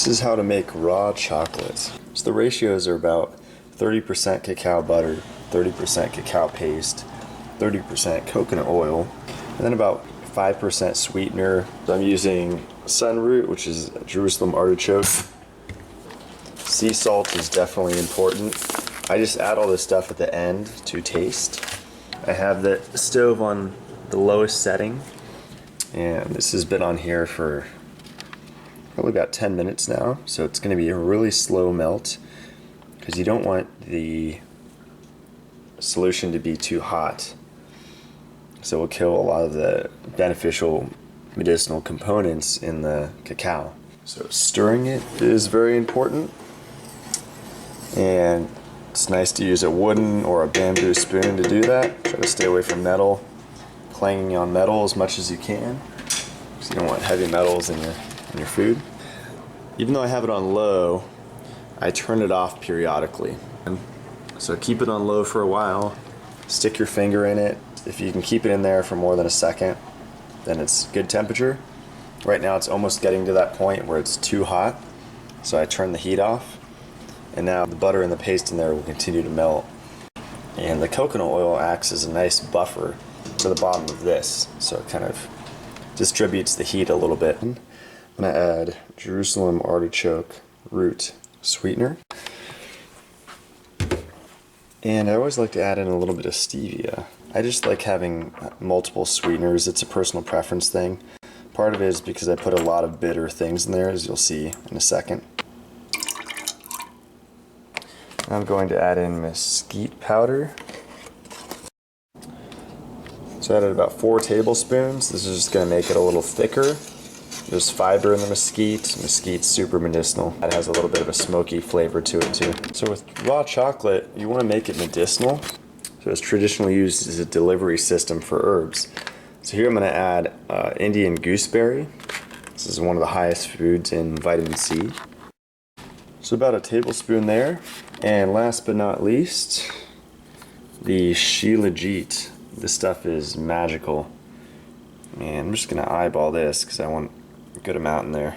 This is how to make raw chocolate. So the ratios are about 30% cacao butter, 30% cacao paste, 30% coconut oil, and then about 5% sweetener. I'm using sunroot, which is Jerusalem artichoke. Sea salt is definitely important. I just add all this stuff at the end to taste. I have the stove on the lowest setting, and this has been on here for probably about 10 minutes now, so it's going to be a really slow melt because you don't want the solution to be too hot. So we'll kill a lot of the beneficial medicinal components in the cacao. So stirring it is very important, and it's nice to use a wooden or a bamboo spoon to do that. Try to stay away from metal, clanging on metal as much as you can, because you don't want heavy metals in your food. Even though I have it on low, I turn it off periodically. So keep it on low for a while, stick your finger in it. If you can keep it in there for more than a second, then it's good temperature. Right now it's almost getting to that point where it's too hot, so I turn the heat off. And now the butter and the paste in there will continue to melt. And the coconut oil acts as a nice buffer to the bottom of this, so it kind of distributes the heat a little bit. I'm gonna add Jerusalem artichoke root sweetener. And I always like to add in a little bit of stevia. I just like having multiple sweeteners. It's a personal preference thing. Part of it is because I put a lot of bitter things in there, as you'll see in a second. I'm going to add in mesquite powder. So I added about 4 tablespoons. This is just going to make it a little thicker. There's fiber in the mesquite. Mesquite's super medicinal. It has a little bit of a smoky flavor to it too. So with raw chocolate, you want to make it medicinal. So it's traditionally used as a delivery system for herbs. So here I'm going to add Indian gooseberry. This is one of the highest foods in vitamin C. So about a tablespoon there. And last but not least, the shilajit. This stuff is magical. And I'm just going to eyeball this because I want a good amount in there.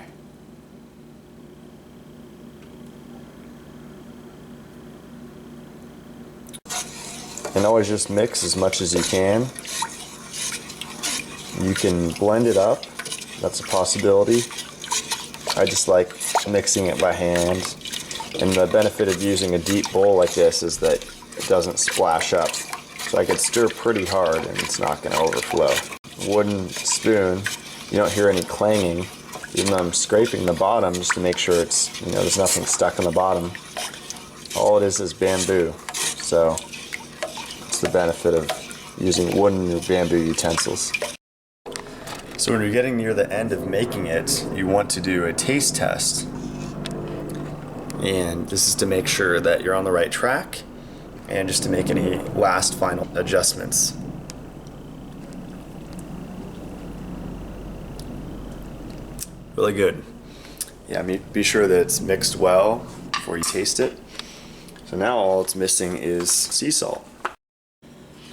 And always just mix as much as you can. You can blend it up. That's a possibility. I just like mixing it by hand. And the benefit of using a deep bowl like this is that it doesn't splash up. So I could stir pretty hard and it's not going to overflow. Wooden spoon, you don't hear any clanging, even though I'm scraping the bottom just to make sure it's, there's nothing stuck on the bottom. All it is bamboo. So it's the benefit of using wooden or bamboo utensils. So when you're getting near the end of making it, you want to do a taste test. And this is to make sure that you're on the right track and just to make any last final adjustments. Really good. Yeah, be sure that it's mixed well before you taste it. So now all it's missing is sea salt.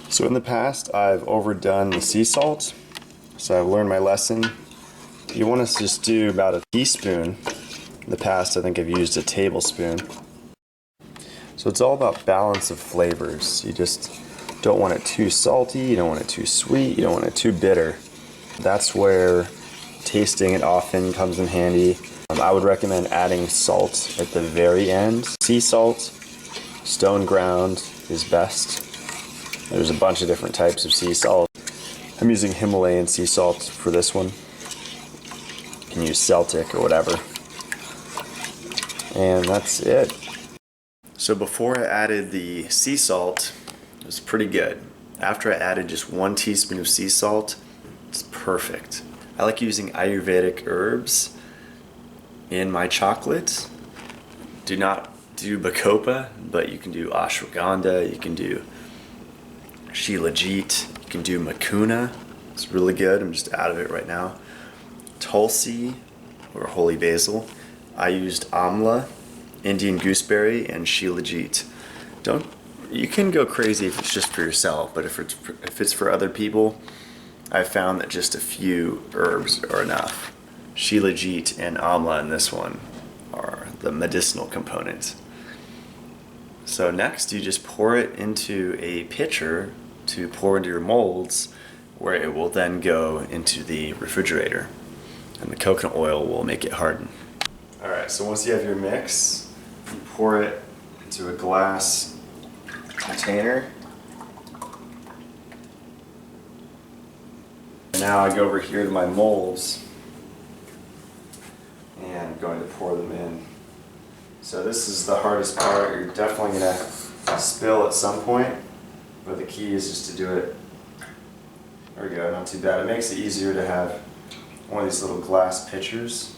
So in the past I've overdone the sea salt, so I've learned my lesson. You want to just do about a teaspoon. In the past, I think I've used a tablespoon. So it's all about balance of flavors. You just don't want it too salty, you don't want it too sweet, you don't want it too bitter. That's where tasting it often comes in handy. I would recommend adding salt at the very end. Sea salt, stone ground is best. There's a bunch of different types of sea salt. I'm using Himalayan sea salt for this one. You can use Celtic or whatever. And that's it. So before I added the sea salt, it was pretty good. After I added just 1 teaspoon of sea salt, it's perfect. I like using Ayurvedic herbs in my chocolate. Do not do bacopa, but you can do ashwagandha, you can do shilajit, you can do mucuna. It's really good. I'm just out of it right now. Tulsi or holy basil. I used amla, Indian gooseberry, and shilajit. You can go crazy if it's just for yourself, but if it's for other people, I've found that just a few herbs are enough. Shilajit and amla in this one the medicinal component. So next you just pour it into a pitcher to pour into your molds, where it will then go into the refrigerator, and the coconut oil will make it harden. Alright, so once you have your mix, you pour it into a glass container. And now I go over here to my molds and I'm going to pour them in. So this is the hardest part. You're definitely going to spill at some point, but the key is just to do it. There we go, not too bad. It makes it easier to have one of these little glass pitchers.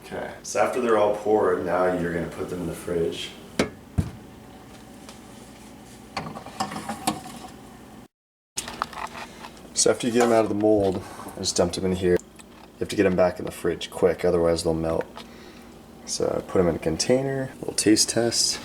Okay, so after they're all poured, now you're going to put them in the fridge. So after you get them out of the mold, I just dumped them in here. You have to get them back in the fridge quick, otherwise they'll melt. So I put them in a container, little taste test.